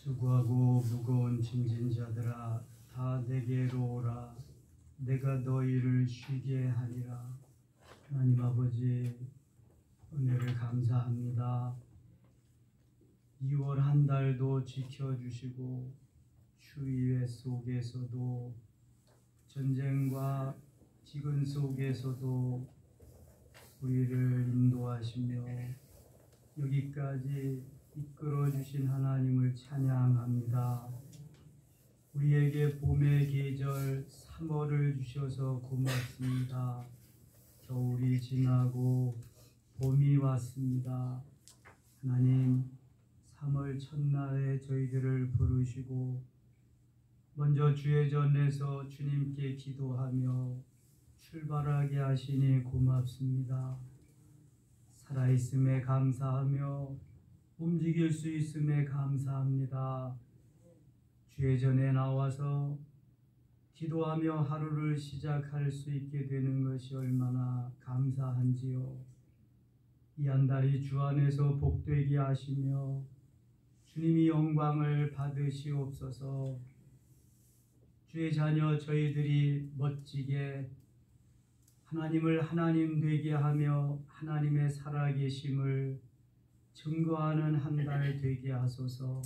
수고하고 무거운 짐진 자들아 다 내게로 오라. 내가 너희를 쉬게 하리라. 하나님 아버지, 은혜를 감사합니다. 2월 한 달도 지켜주시고 추위의 속에서도 전쟁과 기근 속에서도 우리를 인도하시며 여기까지 이끌어주신 하나님을 찬양합니다. 우리에게 봄의 계절 3월을 주셔서 고맙습니다. 겨울이 지나고 봄이 왔습니다. 하나님, 3월 첫날에 저희들을 부르시고 먼저 주의 전에서 주님께 기도하며 출발하게 하시니 고맙습니다. 살아있음에 감사하며 움직일 수 있음에 감사합니다. 주의 전에 나와서 기도하며 하루를 시작할 수 있게 되는 것이 얼마나 감사한지요. 이 한 달이 주 안에서 복되게 하시며 주님이 영광을 받으시옵소서. 주의 자녀 저희들이 멋지게 하나님을 하나님 되게 하며 하나님의 살아계심을 증거하는 한 달 되게 하소서.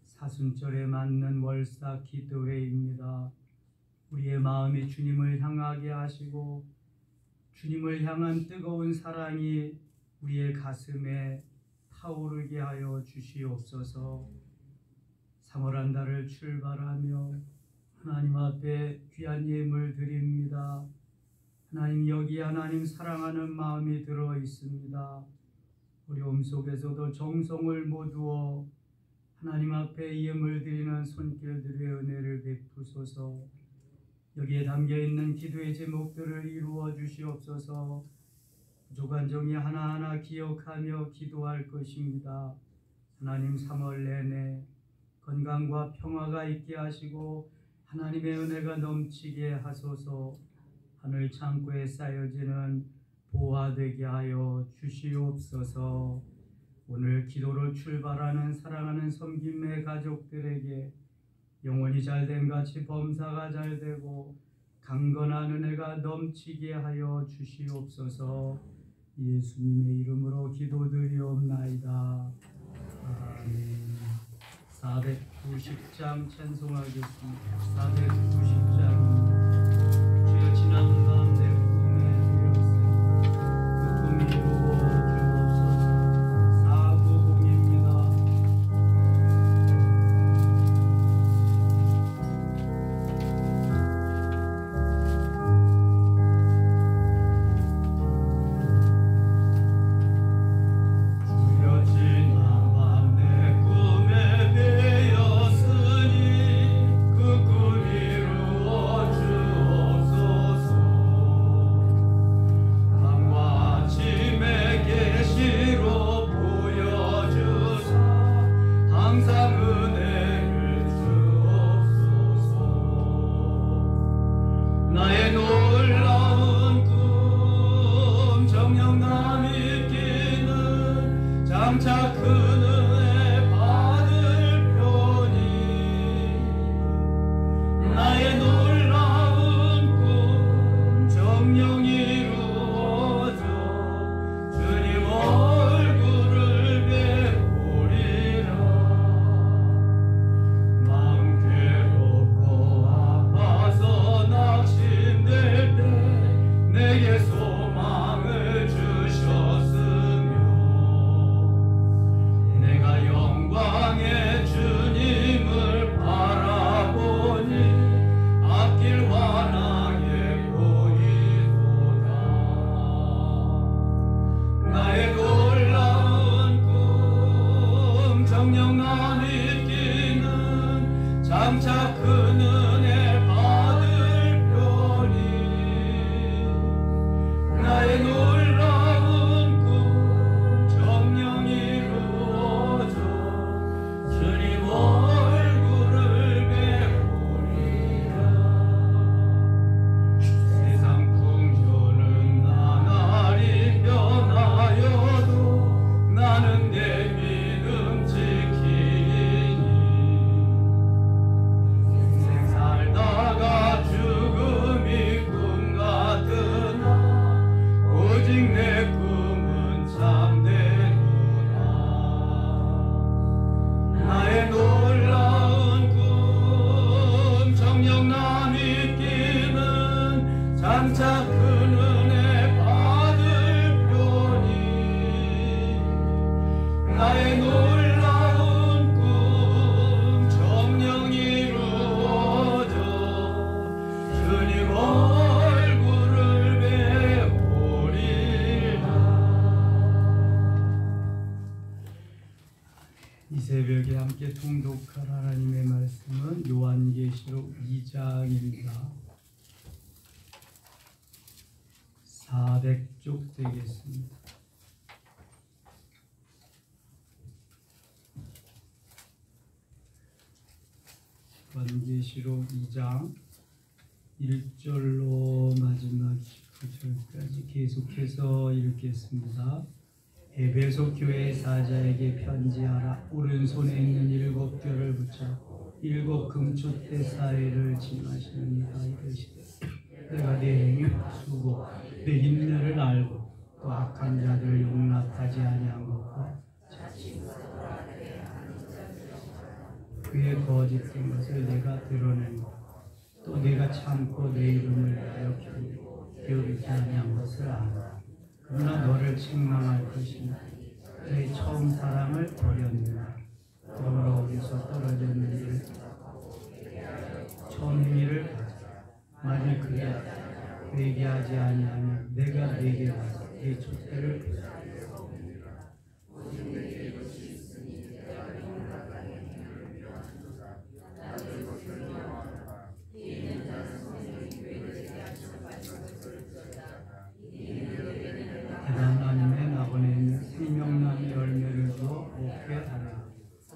사순절에 맞는 월사 기도회입니다. 우리의 마음이 주님을 향하게 하시고 주님을 향한 뜨거운 사랑이 우리의 가슴에 타오르게 하여 주시옵소서. 3월 한 달을 출발하며 하나님 앞에 귀한 예물 드립니다. 하나님, 여기 하나님 사랑하는 마음이 들어 있습니다. 어려움 속에서도 정성을 모두어 하나님 앞에 예물 드리는 손길들의 은혜를 베푸소서. 여기에 담겨있는 기도의 제목들을 이루어 주시옵소서. 부족한 종이 하나하나 기억하며 기도할 것입니다. 하나님, 3월 내내 건강과 평화가 있게 하시고 하나님의 은혜가 넘치게 하소서. 하늘 창고에 쌓여지는 보화되게 하여 주시옵소서. 오늘 기도로 출발하는 사랑하는 섬김의 가족들에게 영혼이 잘된 같이 범사가 잘되고 강건한 은혜가 넘치게 하여 주시옵소서. 예수님의 이름으로 기도드리옵나이다. 아멘. 490장 찬송하겠습니다. 490장. 주여, 지난 밤 내 꿈에 들렸으니 그 꿈이 이루어 주옵소서. 490입니다. 주여, 지난 밤 내 꿈에 베었으니 그 꿈 이루어 주옵소서. 밤과 아침의 계시로 보여주사 항상 은혜를 주옵소서. 나의 놀라운 꿈 정녕 남이 끼는 장차 큰 은혜 받을 편이 나의 놀라운 꿈 정녕 이루어져 주님 얼굴을 배우리라. 마음 괴롭고 아파서 낙심될 때 내게 소망을 주셨으며 내가 영광의 주님을 바라보니 앞길 환하게 보이도다. 나의 놀라운 꿈 정녕 남이 끼는 장차 큰 은혜 받을 편이 나의 놀라운 꿈 정녕 이루어져 주님 얼굴을 배우리라. 세상 풍조는 나날이 변하여도 나는 내 믿음 지키니 이 새벽에 함께 통독할 하나님의 말씀은 요한계시록 2장입니다. 400쪽 되겠습니다. 요한계시록 2장 1절로 마지막 19절까지 계속해서 읽겠습니다. 에베소 교회 사자에게 편지하라. 오른손에 있는 7뼈를 붙여 7 금촛대 사이를 징하시는 이가 이르시되 내가 네 행위 수고 내 인내를 알고 또 악한 자들을 용납하지 아니한 것과 그의 거짓된 것을 내가 드러낸 것 또 내가 참고 내 이름을 가리키고 기울이지 아니한 것을 안다. 그러나 너를 책망할 것이나 내 처음 사랑을 버렸느냐. 그러므로 어디서 떨어졌는지를 처음 행위를 가져라. 만일 그게 회개하지 아니하면 내가 네게 와서 네 촛대를 부수리라. 하나님의 나번에 있는 생명나무 열매를 주어 먹게 하라.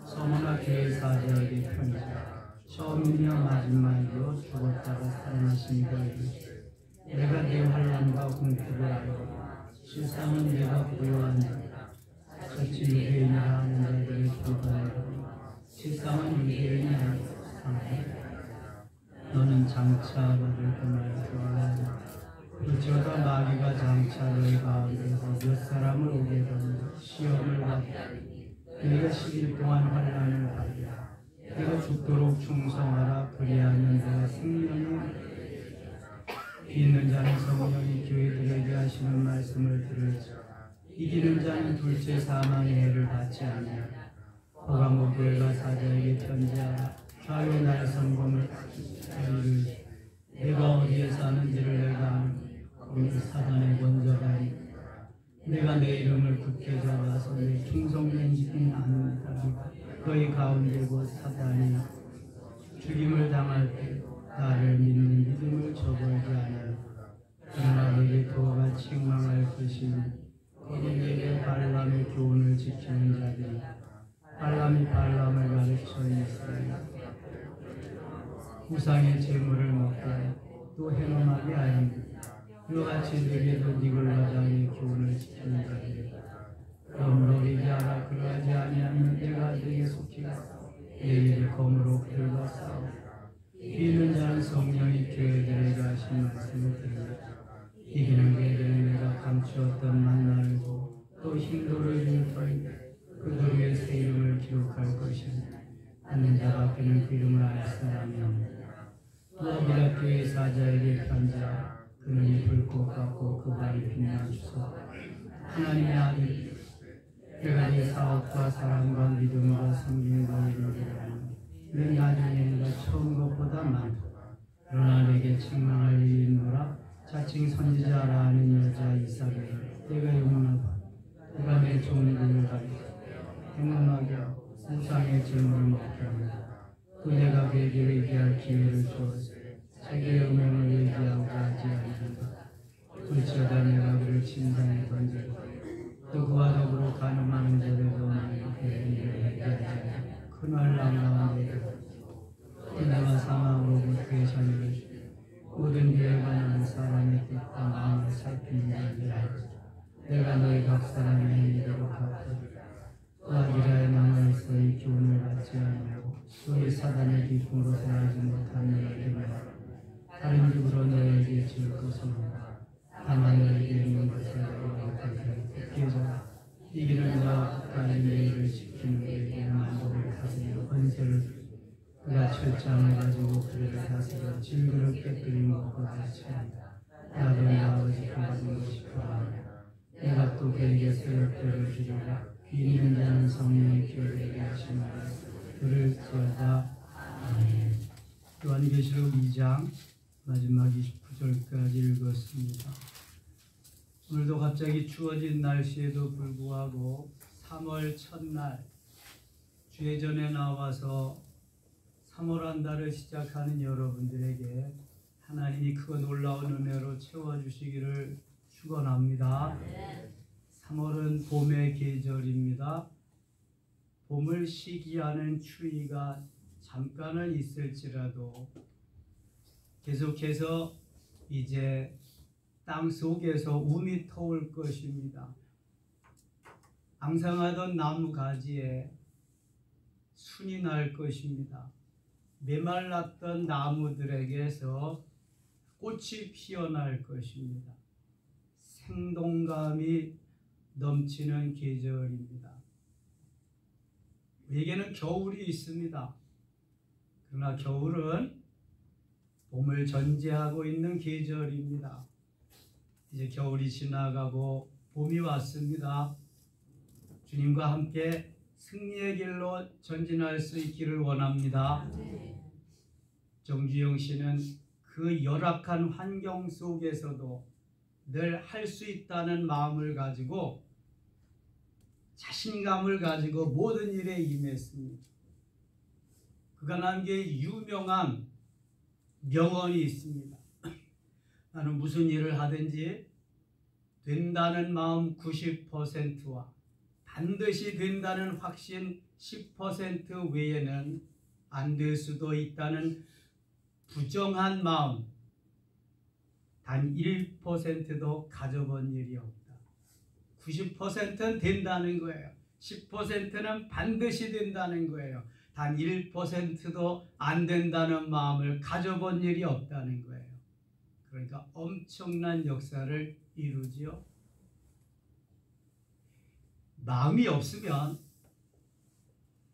서머나 교회 사자에게 편지하라. 처음이며 마지막이요 죽었다가 살아나신 이가 이르시되 내가 네 환난과 공포를 알고 실상은 내가 고요한 자다. 같이 유대인이라 하는 자들의 교단이고 실상은 유대인이 아니고 너는 장차 받을 그날 좋아하라. 그저가 마귀가 장차 너희 가운데서 몇 사람을 오게 하며 시험을 받으니 너희가 10일 동안 환난을 받으라. 내가 죽도록 충성하라. 그리하면 내가 생명을 있는 자는 성령이 교회들에게 하시는 말씀을 들을지어다. 이기는 자는 둘째 사망의 해를 받지 아니하라. 호감모 교회가 사자에게 편지하라. 좌우 나의 성공을 이르 내가 어디에 사는지를 내가 아는 우리 사단의 원자다니 내가 내 이름을 굳게 잡아서 내 충성된 지킨 아는다. 너희 가운데 곧 사단이 죽임을 당할 때 나를 믿는 믿음을 저버리지 않아요. 그러나 내게 도가 책망할 것이니 거기 내게 발람의 교훈을 지키는 자들이 발람이 발람을 가르쳐 이스라엘 우상의 제물을 먹게 또 해nom하게 하였느니라. 이와 같이 내게도 니골라장의 교훈을 지키는 자들이 그러므로 회개하라. 그러하지 아니하면 내가 네게 속히가 내 입을 검으로 그들과 싸우리라. 이기는 자는 성령이 교회들에게 하신 말씀을 들으리라. 이기는 교회들은 내가 감추었던 만나를 도 또 힘도를 줄 터인데 그들 위에 새 이름을 기록할 것이니 하는 자밖에는 그 이름을 알 사람이 없느니라. 또아비라 교회 사자에게 편지하라. 그는 이 불꽃 같고 그 발이 빛나 주소 하나님의 아들 내가 네 사업과 사랑과 믿음과 섬김과 이루리라. 내 나중에 내가 처음 것보다 많도다. 그러나 내게 책망할 일이 있노라. 자칭 선지자라 하는 여자 이사벨을 내가 용납하고 내가 내 종들을 가리켜 행음하게 하고 우상의 제물을 먹게 합니다. 또 내가 그에게 회개할 기회를 주었으니 자기의 음행을 회개하고자 하지 않는다. 불지어다 내가 그를 진단에 던지고 또 그와 더불어 간음하는 자들도 나의 회개를 회개하지 않는다. 그날 남가운데 내가 사망으로부터 회사를 주고 모든 교회가 나는 사람의 뜻과 마음을 살피는 자들이 알고 내가 너희 각 사람의 행위대로 갚으리라. 아기라의 남아있어 이 교훈을 받지 아니하고 너희 사단의 깊은 곳에 알지 못한 너희에게 다른 집으로 너희에게 줄 것은 없다. 다만 너희에게 있는 것을 너희에게 굳게 잡아 이기는 자와 끝까지 너희를 지키는 너희에게 만복을 다스리는 권세를 주고 그가 철장을 가지고 그를 다스려 질그릇 깨뜨린 것과 같이 한다. 나도 내 아버지 가진 것이 그러하냐. 내가 또 그에게 새벽별을 주리라. 귀 있는 자는 성령의 교회에게 하신 말을 들을지어다. 아멘. 요한계시록 2장 마지막 29절까지 읽었습니다. 오늘도 갑자기 추워진 날씨에도 불구하고 3월 첫날 주회전에 나와서 3월 한 달을 시작하는 여러분들에게 하나님이 그 놀라운 은혜로 채워주시기를 축원합니다. 3월은 봄의 계절입니다. 봄을 시기하는 추위가 잠깐은 있을지라도 계속해서 이제 땅 속에서 움이 터올 것입니다. 앙상하던 나무 가지에 순이 날 것입니다. 메말랐던 나무들에게서 꽃이 피어날 것입니다. 생동감이 넘치는 계절입니다. 우리에게는 겨울이 있습니다. 그러나 겨울은 봄을 전제하고 있는 계절입니다. 이제 겨울이 지나가고 봄이 왔습니다. 주님과 함께 승리의 길로 전진할 수 있기를 원합니다. 정주영 씨는 그 열악한 환경 속에서도 늘 할 수 있다는 마음을 가지고 자신감을 가지고 모든 일에 임했습니다. 그가 남긴 유명한 명언이 있습니다. 나는 무슨 일을 하든지 된다는 마음 90%와 반드시 된다는 확신 10% 외에는 안 될 수도 있다는 부정한 마음 단 1%도 가져본 일이 없다. 90%는 된다는 거예요. 10%는 반드시 된다는 거예요. 단 1%도 안 된다는 마음을 가져본 일이 없다는 거예요. 그러니까 엄청난 역사를 이루지요. 마음이 없으면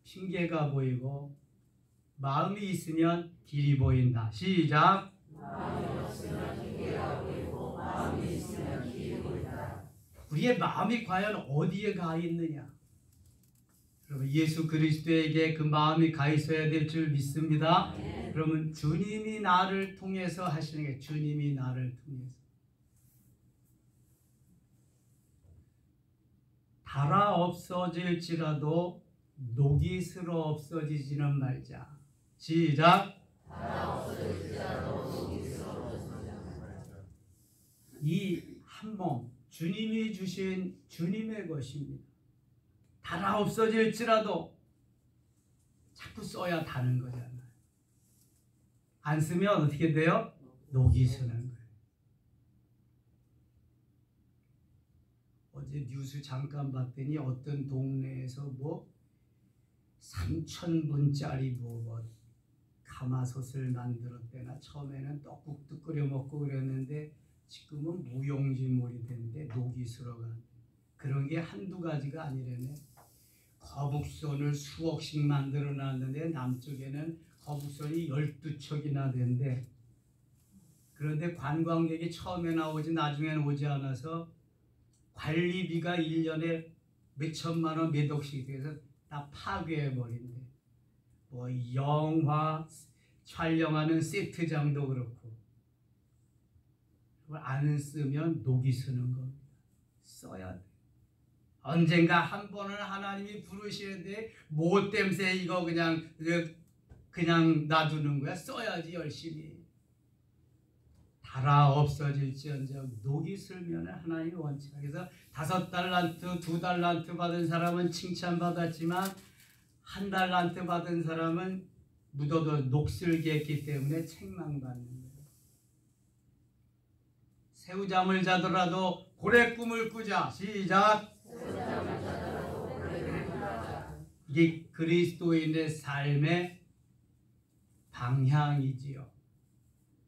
핑계가 보이고 마음이 있으면 길이 보인다. 시작. 마음이 없으면 핑계가 보이고 마음이 있으면 길이 보인다. 우리의 마음이 과연 어디에 가 있느냐? 여러분 예수 그리스도에게 그 마음이 가 있어야 될 줄 믿습니다. 그러면 주님이 나를 통해서 하시는 게 주님이 나를 통해서 달아 없어질지라도 녹이 슬어 없어지지는 말자. 시작. 달아 없어질지라도 녹이 슬어 없어지지는 말자. 이 한 몸 주님이 주신 주님의 것입니다. 달아 없어질지라도 자꾸 써야 다는 거잖아요. 안 쓰면 어떻게 돼요? 녹이 쓰는 거예요. 어제 뉴스 잠깐 봤더니 어떤 동네에서 뭐 3,000분짜리 뭐 가마솥을 만들었대나 처음에는 떡국도 끓여 먹고 그랬는데 지금은 무용지물이 됐는데 녹이 슬어간 그런 게 한두 가지가 아니라네. 거북선을 수억씩 만들어 놨는데 남쪽에는 거북선이 12척이나 된대. 그런데 관광객이 처음에 나오지 나중에는 오지 않아서 관리비가 1년에 몇 천만 원 몇 억씩 돼서 다 파괴해버린대. 뭐 영화 촬영하는 세트장도 그렇고 그걸 안 쓰면 녹이 쓰는 겁니다. 써야 돼. 언젠가 한 번은 하나님이 부르시는데 뭐 때문에 이거 그냥 놔두는 거야? 써야지 열심히. 달아 없어질지언정 녹이 슬면 하나님이 원칙. 그래서 5달란트, 2달란트 받은 사람은 칭찬받았지만 1달란트 받은 사람은 묻어도 녹슬게 했기 때문에 책망받는 거예요. 새우잠을 자더라도 고래 꿈을 꾸자. 시작. 이게 그리스도인의 삶의 방향이지요.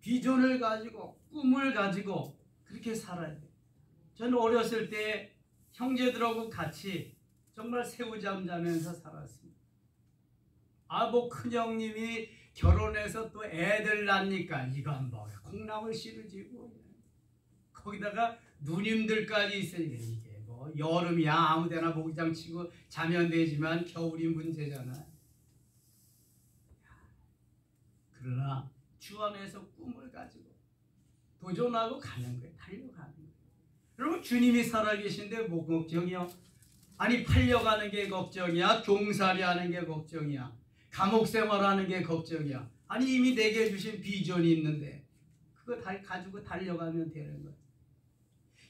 비전을 가지고 꿈을 가지고 그렇게 살아야 돼요. 저는 어렸을 때 형제들하고 같이 정말 새우잠 자면서 살았습니다. 뭐 큰형님이 결혼해서 또 애들 낳으니까 이건 뭐 콩나물 씨르지고 거기다가 누님들까지 있으니까 이게 뭐 여름이야 아무데나 모기장 치고 자면 되지만 겨울이 문제잖아. 그러나 주 안에서 꿈을 가지고 도전하고 가는 거예요. 달려가는 거예요. 여러분 주님이 살아계신데 뭐 걱정이요? 아니 팔려가는 게 걱정이야? 종살이 하는 게 걱정이야? 감옥 생활하는 게 걱정이야? 아니 이미 내게 주신 비전이 있는데 그거 다 가지고 달려가면 되는 거야.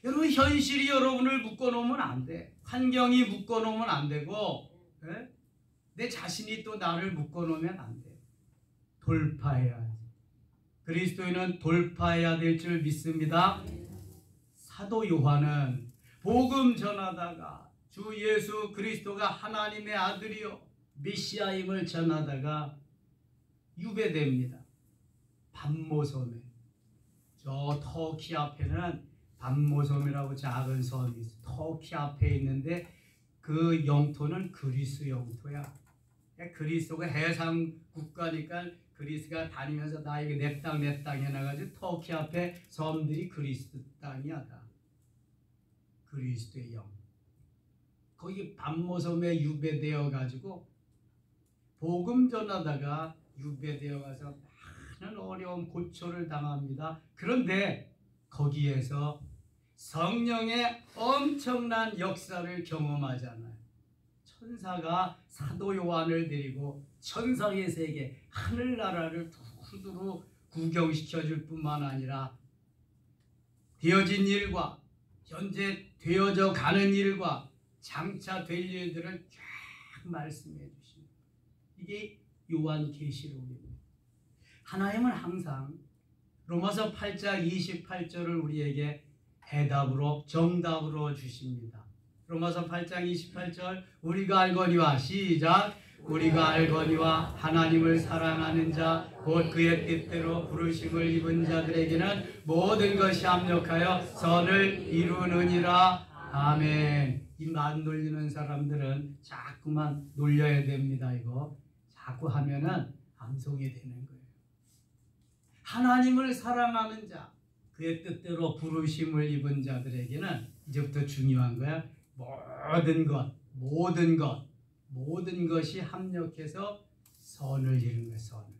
여러분 현실이 여러분을 묶어놓으면 안 돼. 환경이 묶어놓으면 안 되고 에? 내 자신이 또 나를 묶어놓으면 안 돼. 돌파해야지. 그리스도인은 돌파해야 될 줄 믿습니다. 사도 요한은 복음 전하다가 주 예수 그리스도가 하나님의 아들이요 메시아임을 전하다가 유배됩니다. 밤모섬에. 저 터키 앞에는 밤모섬이라고 작은 섬이 있어. 터키 앞에 있는데 그 영토는 그리스 영토야. 그리스도가 해상 국가니까 그리스가 다니면서 나에게 내 땅 해놔가지고 터키 앞에 섬들이 그리스 땅이야 다. 그리스도의 영. 거기 밤모섬에 유배되어 가지고 복음 전하다가 유배되어 가서 많은 어려움 고초를 당합니다. 그런데 거기에서 성령의 엄청난 역사를 경험하잖아요. 천사가 사도 요한을 데리고 천상의 세계 하늘나라를 두루두루 구경시켜 줄 뿐만 아니라 되어진 일과 현재 되어져 가는 일과 장차 될 일들을 쫙 말씀해 주십니다. 이게 요한계시록입니다. 하나님은 항상 로마서 8장 28절을 우리에게 해답으로 정답으로 주십니다. 로마서 8장 28절 우리가 알거니와 시작 우리가 알거니와 하나님을 사랑하는 자 곧 그의 뜻대로 부르심을 입은 자들에게는 모든 것이 합력하여 선을 이루느니라. 아멘. 이 말 놀리는 사람들은 자꾸만 놀려야 됩니다. 이거 자꾸 하면은 암송이 되는 거예요. 하나님을 사랑하는 자 그의 뜻대로 부르심을 입은 자들에게는 이제부터 중요한 거야. 모든 것이 합력해서 선을 이루는 거예요. 선을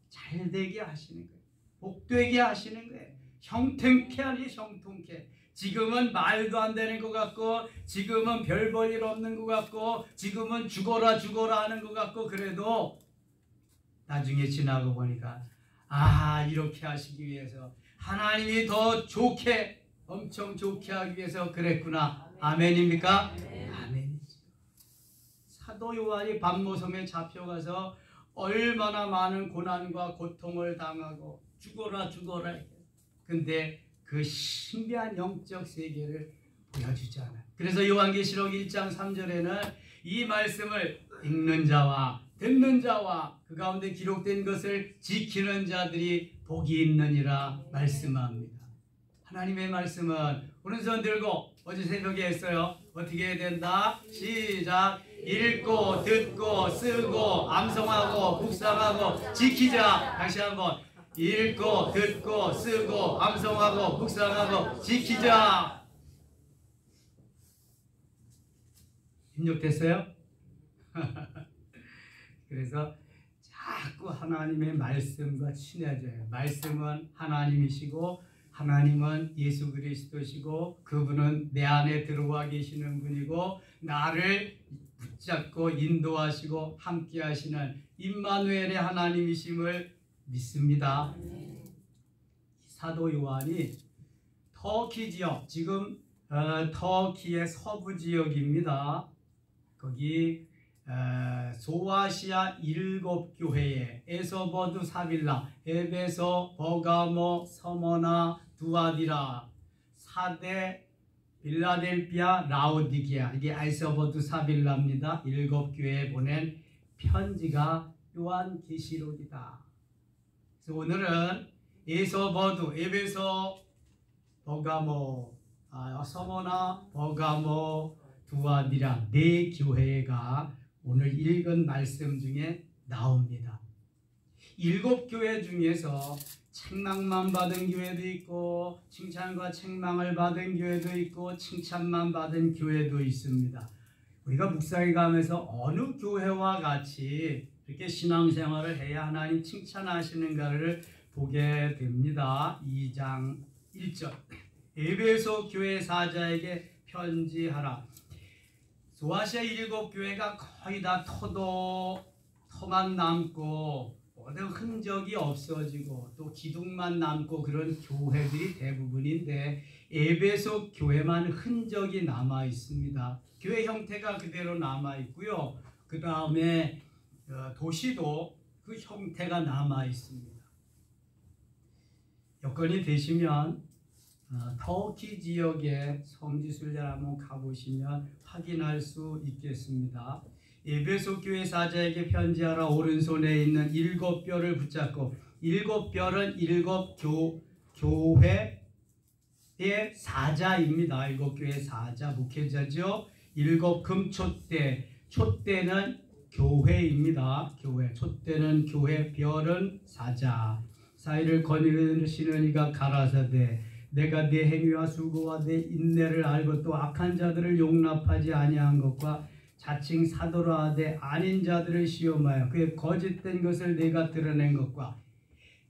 잘되게 하시는 거예요. 복되게 하시는 거예요. 형통케 하니 형통케. 지금은 말도 안 되는 것 같고 지금은 별 볼 일 없는 것 같고 지금은 죽어라 하는 것 같고 그래도 나중에 지나고 보니까 이렇게 하시기 위해서 하나님이 더 좋게 엄청 좋게 하기 위해서 그랬구나. 아멘입니까? 아멘이죠. 사도 요한이 밤모섬에 잡혀가서 얼마나 많은 고난과 고통을 당하고 죽어라 근데 그 신비한 영적 세계를 보여주잖아요. 그래서 요한계시록 1장 3절에는 이 말씀을 읽는 자와 듣는 자와 그 가운데 기록된 것을 지키는 자들이 복이 있느니라 말씀합니다. 하나님의 말씀은 오른손 들고 어제 새벽에 했어요. 어떻게 해야 된다? 시작! 읽고 듣고 쓰고 암송하고 묵상하고 지키자. 다시 한번 읽고 듣고 쓰고 암송하고 묵상하고 지키자. 입력됐어요? 그래서 자꾸 하나님의 말씀과 친해져요. 말씀은 하나님이시고 하나님은 예수 그리스도시고 그분은 내 안에 들어와 계시는 분이고 나를 붙잡고 인도하시고 함께 하시는 임마누엘의 하나님이심을 믿습니다. 사도 요한이 터키 지역, 지금 터키의 서부 지역입니다. 거기 소아시아 7교회에 에서버두 사빌라, 에베소, 버가모, 서머나, 두아디라, 4대 빌라델피아, 라오디게아, 이게 에서버두 사빌라입니다. 7교회에 보낸 편지가 요한계시록이다. 그래서 오늘은 에서버두, 에베소, 버가모, 서머나, 버가모, 두아디라 4교회가 오늘 읽은 말씀 중에 나옵니다. 7교회 중에서 책망만 받은 교회도 있고 칭찬과 책망을 받은 교회도 있고 칭찬만 받은 교회도 있습니다. 우리가 묵상해 가면서 어느 교회와 같이 이렇게 신앙생활을 해야 하나님 칭찬하시는가를 보게 됩니다. 2장 1절 에베소 교회 사자에게 편지하라. 소아시아 7교회가 거의 다 터만 남고 모든 흔적이 없어지고 또 기둥만 남고 그런 교회들이 대부분인데, 에베소 교회만 흔적이 남아 있습니다. 교회 형태가 그대로 남아 있고요. 그 다음에 도시도 그 형태가 남아 있습니다. 여건이 되시면 터키 지역에 성지순례를 한번 가보시면 확인할 수 있겠습니다. 에베소 교회 사자에게 편지하라. 오른손에 있는 7뼈를 붙잡고, 7뼈는 7 교회의 사자입니다. 7교회 사자, 목회자죠. 7 금촛대, 촛대는 교회입니다. 교회, 촛대는 교회, 별은 사자. 사이를 거느리시는 이가 가라사대, 내가 네 행위와 수고와 네 인내를 알고 또 악한 자들을 용납하지 아니한 것과 자칭 사도라 하되 아닌 자들을 시험하여 그의 거짓된 것을 내가 드러낸 것과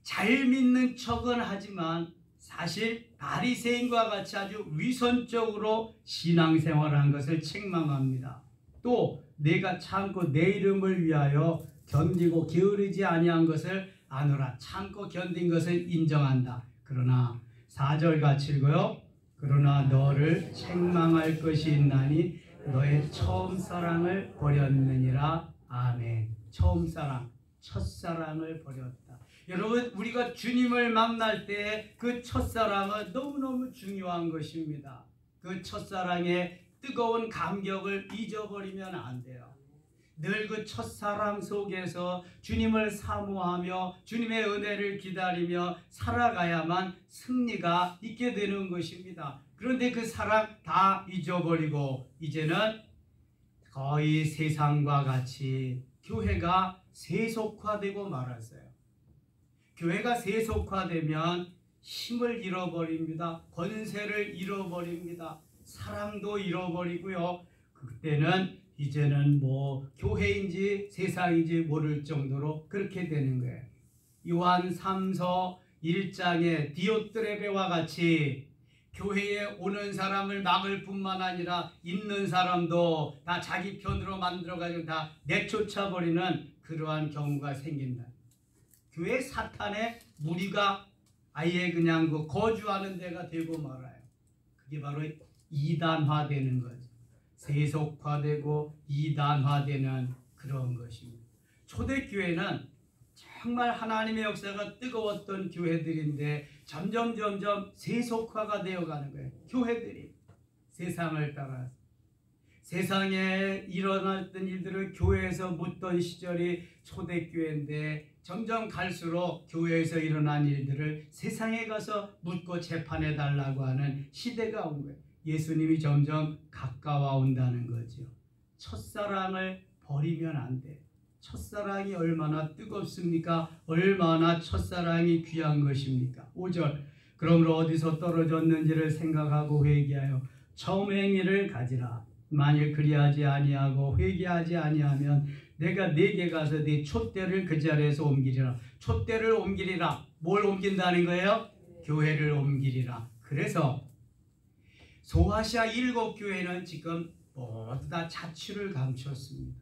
잘 믿는 척은 하지만 사실 바리새인과 같이 아주 위선적으로 신앙생활한 것을 책망합니다. 또 내가 참고 내 이름을 위하여 견디고 게으르지 아니한 것을 아노라. 참고 견딘 것을 인정한다. 그러나 4절 같이 읽어요. 그러나 너를 책망할 것이 있나니 너의 처음 사랑을 버렸느니라. 아멘. 처음 사랑, 첫사랑을 버렸다. 여러분, 우리가 주님을 만날 때 그 첫사랑은 너무너무 중요한 것입니다. 그 첫사랑의 뜨거운 감격을 잊어버리면 안 돼요. 늘 그 첫사랑 속에서 주님을 사모하며 주님의 은혜를 기다리며 살아가야만 승리가 있게 되는 것입니다. 그런데 그 사랑 다 잊어버리고 이제는 거의 세상과 같이 교회가 세속화되고 말았어요. 교회가 세속화되면 힘을 잃어버립니다. 권세를 잃어버립니다. 사랑도 잃어버리고요. 그때는 이제는 뭐 교회인지 세상인지 모를 정도로 그렇게 되는 거예요. 요한 3서 1장의 디오트레베와 같이 교회에 오는 사람을 막을 뿐만 아니라 있는 사람도 다 자기 편으로 만들어가지고 다 내쫓아버리는 그러한 경우가 생긴다. 교회 사탄의 무리가 아예 그냥 그 거주하는 데가 되고 말아요. 그게 바로 이단화되는 거죠. 세속화되고 이단화되는 그런 것입니다. 초대교회는 정말 하나님의 역사가 뜨거웠던 교회들인데 점점 세속화가 되어가는 거예요. 교회들이 세상을 따라서 세상에 일어났던 일들을 교회에서 묻던 시절이 초대교회인데 점점 갈수록 교회에서 일어난 일들을 세상에 가서 묻고 재판해달라고 하는 시대가 온 거예요. 예수님이 점점 가까워 온다는 거죠. 첫사랑을 버리면 안 돼. 첫사랑이 얼마나 뜨겁습니까? 얼마나 첫사랑이 귀한 것입니까? 5절. 그러므로 어디서 떨어졌는지를 생각하고 회개하여 처음 행위를 가지라. 만일 그리하지 아니하고 회개하지 아니하면 내가 네게 가서 네 촛대를 그 자리에서 옮기리라. 촛대를 옮기리라. 뭘 옮긴다는 거예요? 교회를 옮기리라. 그래서 소아시아 7교회는 지금 모두 다 자취를 감췄습니다.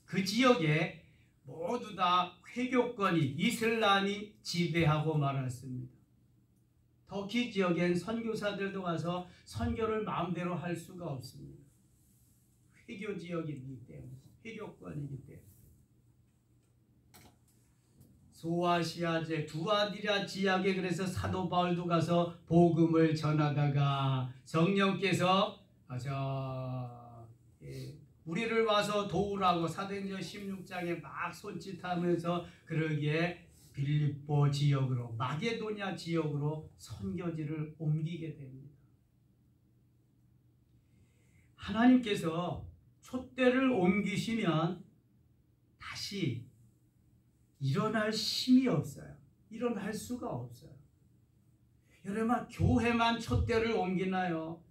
그 지역에 모두 다 회교권이 이슬람이 지배하고 말았습니다. 터키 지역엔 선교사들도 가서 선교를 마음대로 할 수가 없습니다. 회교 지역이기 때문에, 회교권이기 때문에. 소아시아제 두아디라 지역에 그래서 사도 바울도 가서 복음을 전하다가 성령께서 우리를 와서 도우라고 사도행전 16장에 막 손짓하면서 그러기에 빌립보 지역으로 마게도냐 지역으로 선교지를 옮기게 됩니다. 하나님께서 촛대를 옮기시면 다시 일어날 힘이 없어요. 일어날 수가 없어요. 여러분, 교회만 촛대를 옮기나요?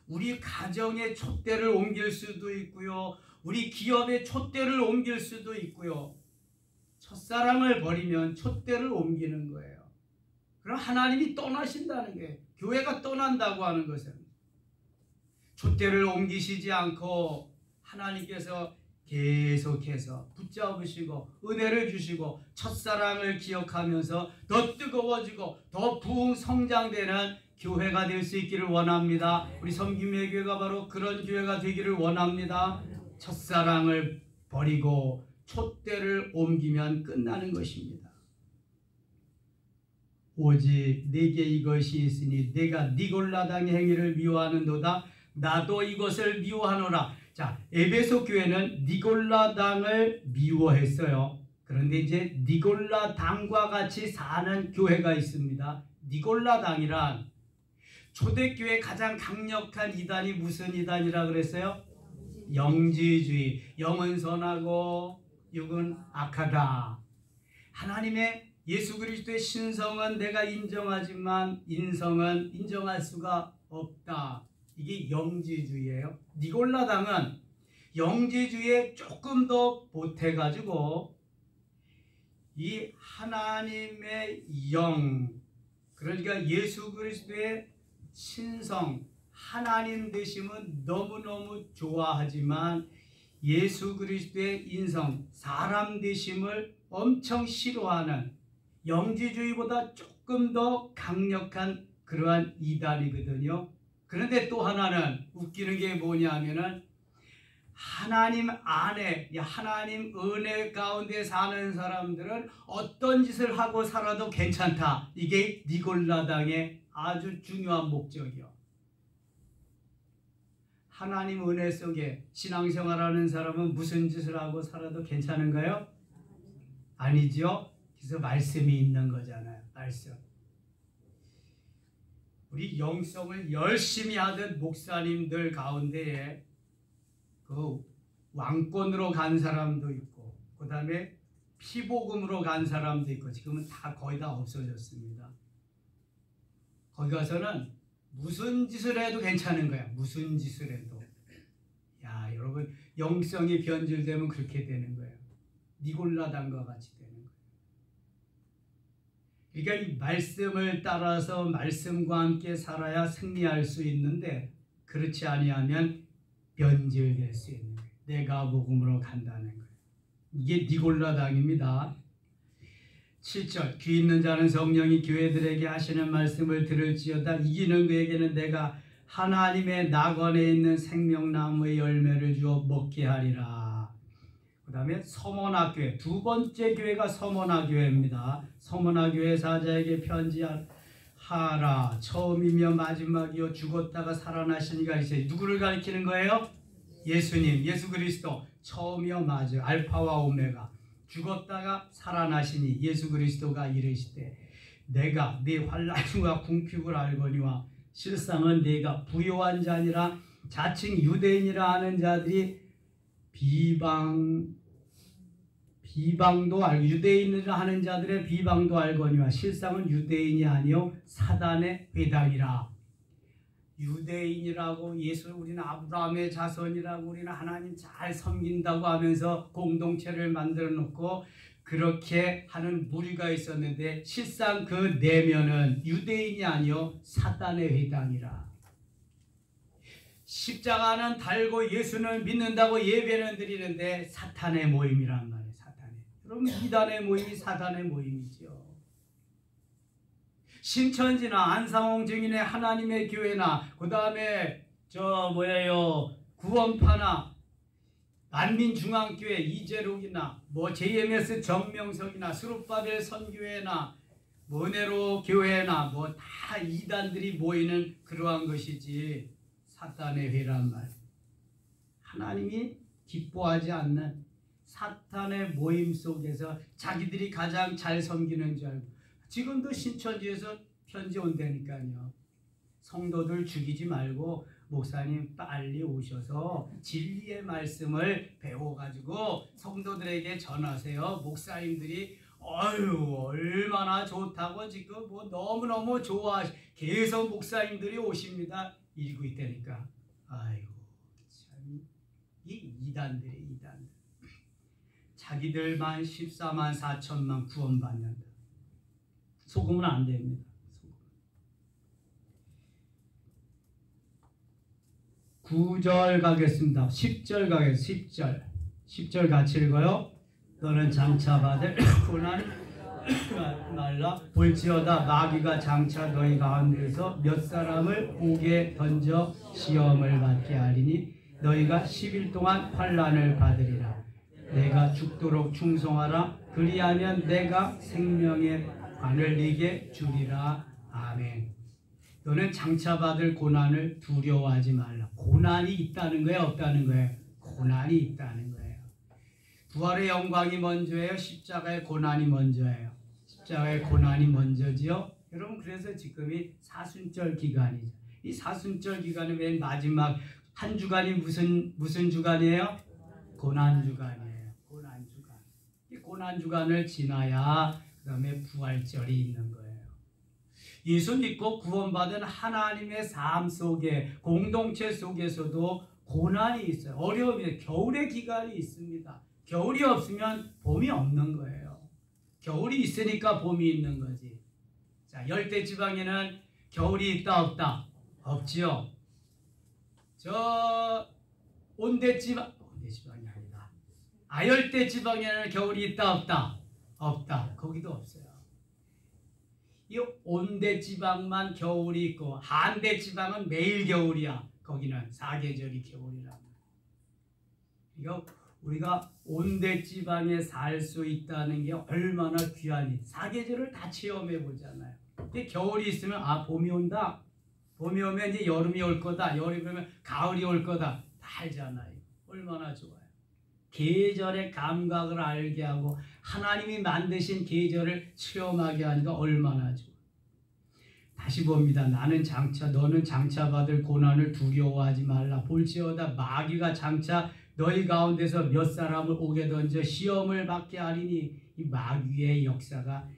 우리 가정의 촛대를 옮길 수도 있고요. 우리 기업의 촛대를 옮길 수도 있고요. 첫사랑을 버리면 촛대를 옮기는 거예요. 그럼 하나님이 떠나신다는 게 교회가 떠난다고 하는 것은 촛대를 옮기시지 않고 하나님께서 계속해서 붙잡으시고 은혜를 주시고 첫사랑을 기억하면서 더 뜨거워지고 더 부흥 성장되는 교회가 될 수 있기를 원합니다. 우리 섬김의 교회가 바로 그런 교회가 되기를 원합니다. 첫사랑을 버리고 촛대를 옮기면 끝나는 것입니다. 오직 내게 이것이 있으니 내가 니골라당의 행위를 미워하는도다. 나도 이것을 미워하노라. 자, 에베소 교회는 니골라당을 미워했어요. 그런데 이제 니골라당과 같이 사는 교회가 있습니다. 니골라당이란 초대교회 가장 강력한 이단이 무슨 이단이라 그랬어요? 영지주의. 영은 선하고 육은 악하다. 하나님의 예수 그리스도의 신성은 내가 인정하지만 인성은 인정할 수가 없다. 이게 영지주의예요. 니골라당은 영지주의에 조금 더 보태가지고 이 하나님의 영, 그러니까 예수 그리스도의 신성, 하나님 되심은 너무너무 좋아하지만 예수 그리스도의 인성, 사람 되심을 엄청 싫어하는 영지주의보다 조금 더 강력한 그러한 이단이거든요. 그런데 또 하나는 웃기는 게 뭐냐면은 하나님 안에, 하나님 은혜 가운데 사는 사람들은 어떤 짓을 하고 살아도 괜찮다. 이게 니골라당의 아주 중요한 목적이요. 하나님 은혜 속에 신앙생활하는 사람은 무슨 짓을 하고 살아도 괜찮은가요? 아니죠. 그래서 말씀이 있는 거잖아요. 말씀. 우리 영성을 열심히 하던 목사님들 가운데에 그 왕권으로 간 사람도 있고 그 다음에 피복음으로 간 사람도 있고 지금은 다 거의 다 없어졌습니다. 거기 가서는 무슨 짓을 해도 괜찮은 거야. 무슨 짓을 해도. 야, 여러분 영성이 변질되면 그렇게 되는 거예요. 니골라당과 같이 되는 거예요. 그러니까 이 말씀을 따라서 말씀과 함께 살아야 승리할 수 있는데 그렇지 아니하면 변질될 수 있는 거예요. 내가 복음으로 간다는 거예요. 이게 니골라당입니다. 7절 귀 있는 자는 성령이 교회들에게 하시는 말씀을 들을지어다. 이기는 그에게는 내가 하나님의 낙원에 있는 생명나무의 열매를 주어 먹게 하리라. 그 다음에 서머나 교회, 두 번째 교회가 서머나 교회입니다. 서머나 교회 사자에게 편지하라. 처음이며 마지막이요 죽었다가 살아나신 이가 있어요. 누구를 가리키는 거예요? 예수님, 예수 그리스도. 처음이요 마지막, 알파와 오메가. 죽었다가 살아나시니 예수 그리스도가 이르시되 내가 네 환난과 궁핍을 알거니와 실상은 네가 부요한 자니라. 자칭 유대인이라 하는 자들이 비방도 알고 유대인이라 하는 자들의 비방도 알거니와 실상은 유대인이 아니요 사단의 회당이라. 유대인이라고 예수 우리는 아브라함의 자손이라고 우리는 하나님 잘 섬긴다고 하면서 공동체를 만들어 놓고 그렇게 하는 무리가 있었는데 실상 그 내면은 유대인이 아니요 사단의 회당이라. 십자가는 달고 예수는 믿는다고 예배는 드리는데 사탄의 모임이란 말이에요. 사탄의. 여러분 이단의 모임이 사탄의 모임이죠. 신천지나 안상홍 증인의 하나님의 교회나 그 다음에 구원파나 만민중앙교회 이재록이나 JMS 정명석이나 수룹바벨 선교회나 은혜로 교회나 다 이단들이 모이는 그러한 것이지 사탄의 회란 말. 하나님이 기뻐하지 않는 사탄의 모임 속에서 자기들이 가장 잘 섬기는 줄 알고 지금도 신천지에서 편지 온다니까요. 성도들 죽이지 말고 목사님 빨리 오셔서 진리의 말씀을 배워가지고 성도들에게 전하세요. 목사님들이 얼마나 좋다고 지금 너무너무 계속 목사님들이 오십니다. 이러고 있다니까. 아이고 참 이 이단들. 자기들만 14만 4천만 구원받는다. 속으면 안 됩니다. 9절 가겠습니다. 10절 가겠습니다. 10절 같이 읽어요. 너는 장차 받을 고난 말라. 볼지어다 마귀가 장차 너희 가운데서 몇 사람을 옥에 던져 시험을 받게 하리니 너희가 10일 동안 환난을 받으리라. 내가 죽도록 충성하라. 그리하면 내가 생명의 관을 네게 주리라. 아멘. 너는 장차 받을 고난을 두려워하지 말라. 고난이 있다는 거예요? 없다는 거예요? 고난이 있다는 거예요. 부활의 영광이 먼저예요? 십자가의 고난이 먼저예요? 십자가의 고난이 먼저지요? 여러분, 그래서 지금이 사순절 기간이죠. 이 사순절 기간은 맨 마지막 한 주간이 무슨 주간이에요? 고난 주간이에요. 고난 주간. 이 고난 주간을 지나야 그 다음에 부활절이 있는 거예요. 예수 믿고 구원받은 하나님의 삶 속에, 공동체 속에서도 고난이 있어요. 어려움이, 겨울의 기간이 있습니다. 겨울이 없으면 봄이 없는 거예요. 겨울이 있으니까 봄이 있는 거지. 자, 열대 지방에는 겨울이 있다 없다? 없지요. 저 온대 지방이 아니다. 아열대 지방에는 겨울이 있다 없다? 없다. 거기도 없어요. 이 온대 지방만 겨울이 있고 한대 지방은 매일 겨울이야. 거기는 사계절이 겨울이란 말이야. 우리가 온대 지방에 살 수 있다는 게 얼마나 귀하니. 사계절을 다 체험해 보잖아요. 근데 겨울이 있으면 아, 봄이 온다. 봄이 오면 이제 여름이 올 거다. 여름이 오면 가을이 올 거다. 다 알잖아요. 얼마나 좋아요. 계절의 감각을 알게 하고 하나님이 만드신 계절을 체험하게 하니까 얼마나 좋아. 다시 봅니다. 너는 장차 받을 고난을 두려워하지 말라. 볼지어다 마귀가 장차 너희 가운데서 몇 사람을 옥에 던져 시험을 받게 하리니. 이 마귀의 역사가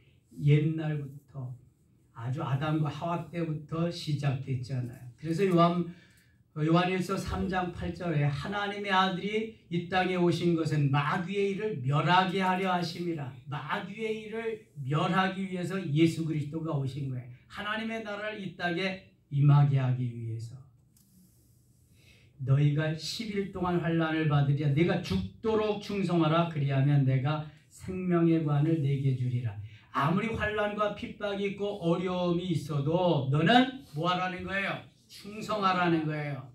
옛날부터 아주 아담과 하와 때부터 시작됐잖아요. 그래서 요한일서 3장 8절에 하나님의 아들이 이 땅에 오신 것은 마귀의 일을 멸하게 하려 하심이라. 마귀의 일을 멸하기 위해서 예수 그리스도가 오신 거예요. 하나님의 나라를 이 땅에 임하게 하기 위해서. 너희가 10일 동안 환난을 받으리라. 내가 죽도록 충성하라. 그리하면 내가 생명의 관을 내게 주리라. 아무리 환난과 핍박이 있고 어려움이 있어도 너는 뭐 하라는 거예요? 충성하라는 거예요.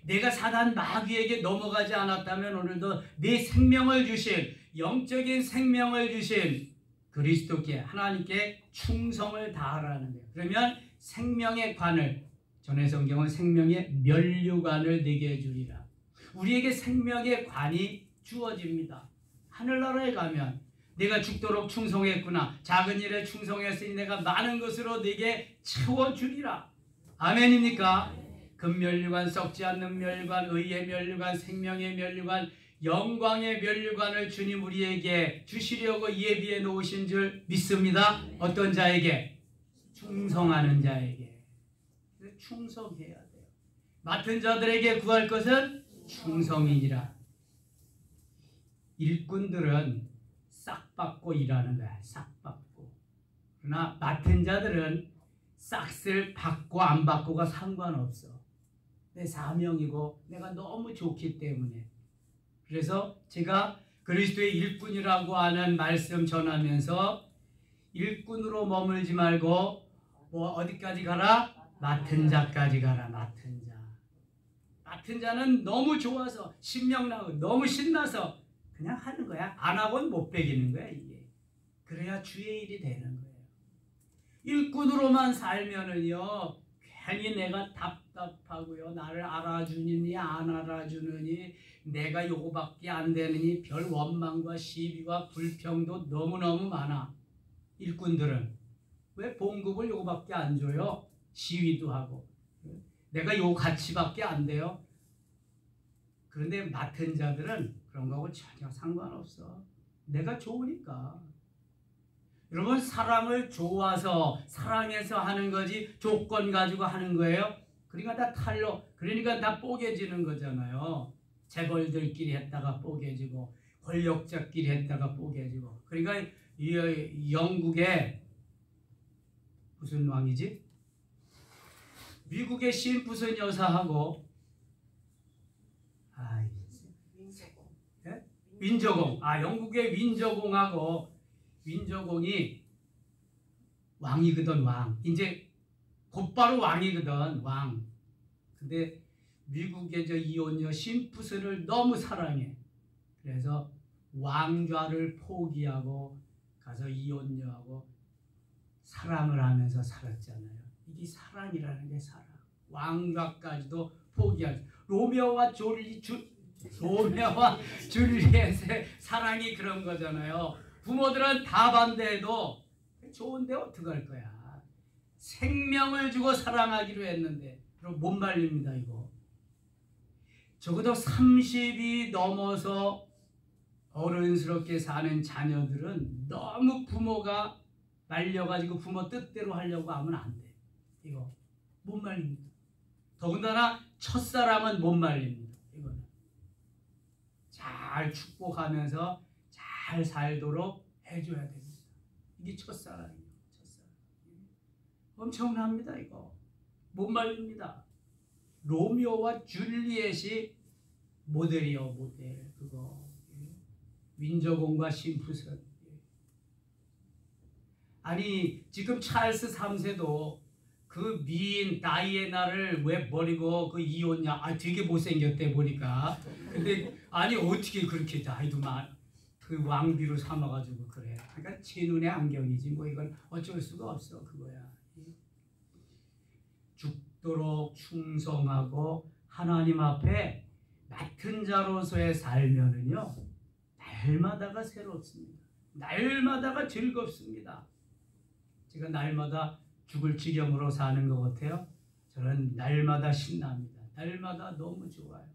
내가 사단 마귀에게 넘어가지 않았다면 오늘도 내 생명을 주신, 영적인 생명을 주신 그리스도께, 하나님께 충성을 다하라는 거예요. 그러면 생명의 관을, 전에 성경은 생명의 면류관을 내게 주리라. 우리에게 생명의 관이 주어집니다. 하늘나라에 가면 내가 죽도록 충성했구나. 작은 일에 충성했으니 내가 많은 것으로 내게 채워주리라. 아멘입니까? 금면류관, 썩지 않는 면류관, 의의 면류관, 생명의 면류관, 영광의 면류관을 주님 우리에게 주시려고 예비해 놓으신 줄 믿습니다. 어떤 자에게? 충성하는 자에게. 충성해야 돼요. 맡은 자들에게 구할 것은 충성이니라. 일꾼들은 싹 받고 일하는 거야. 싹 받고. 그러나 맡은 자들은 싹을 받고 안 받고가 상관없어. 내 사명이고 내가 너무 좋기 때문에. 그래서 제가 그리스도의 일꾼이라고 하는 말씀 전하면서 일꾼으로 머물지 말고 뭐 어디까지 가라? 맡은 자까지 가라. 맡은 자. 맡은 자는 너무 좋아서 신명나고 너무 신나서 그냥 하는 거야. 안 하고는 못 배기는 거야 이게. 그래야 주의 일이 되는 거예요. 일꾼으로만 살면은요 괜히 내가 답답하고요. 나를 알아주느니 안 알아주느니 내가 요거밖에 안 되느니 별 원망과 시비와 불평도 너무너무 많아. 일꾼들은 왜 봉급을 요거밖에 안 줘요? 시위도 하고 내가 요 가치밖에 안 돼요. 그런데 맡은 자들은 그런 거하고 전혀 상관없어. 내가 좋으니까. 여러분, 사랑을 좋아서 사랑해서 하는 거지 조건 가지고 하는 거예요? 그러니까 다 탈로, 그러니까 다 뽀개지는 거잖아요. 재벌들끼리 했다가 뽀개지고 권력자끼리 했다가 뽀개지고. 그러니까 이 영국의 무슨 왕이지? 미국의 심푸슨 여사하고 윈저공. 영국의 윈저공하고 윈저공이 왕이거든, 왕. 이제 곧바로 왕이거든, 왕. 근데 미국의 저 이혼녀 심프슨을 너무 사랑해. 그래서 왕좌를 포기하고 가서 이혼녀하고 사랑을 하면서 살았잖아요. 이게 사랑이라는 게 사랑. 왕좌까지도 포기하죠. 로미오와 줄리엣의 사랑이 그런 거잖아요. 부모들은 다 반대해도 좋은데 어떡할 거야. 생명을 주고 사랑하기로 했는데 못 말립니다, 이거. 적어도 30이 넘어서 어른스럽게 사는 자녀들은 너무 부모가 말려가지고 부모 뜻대로 하려고 하면 안 돼. 이거 못 말립니다. 더군다나 첫사랑은 못 말립니다. 이거는 잘 축복하면서 잘 살도록 해줘야 됩니다. 이게 첫사랑이에요. 첫사랑. 엄청납니다. 이거 못 말립니다. 로미오와 줄리엣이 모델이요, 모델. 그거 윈저공과 심프슨. 아니 지금 찰스 3세도 그 미인 다이애나를 왜 버리고 그 이혼냐. 되게 못생겼대 보니까. 근데 아니 어떻게 그렇게 나이도 그 왕비로 삼아가지고 그래. 그러니까 제 눈의 안경이지 뭐 이건 어쩔 수가 없어. 그거야. 죽도록 충성하고 하나님 앞에 맡은 자로서의 살면은요 날마다가 새롭습니다. 날마다가 즐겁습니다. 제가 날마다 죽을 지경으로 사는 것 같아요. 저는 날마다 신납니다. 날마다 너무 좋아요.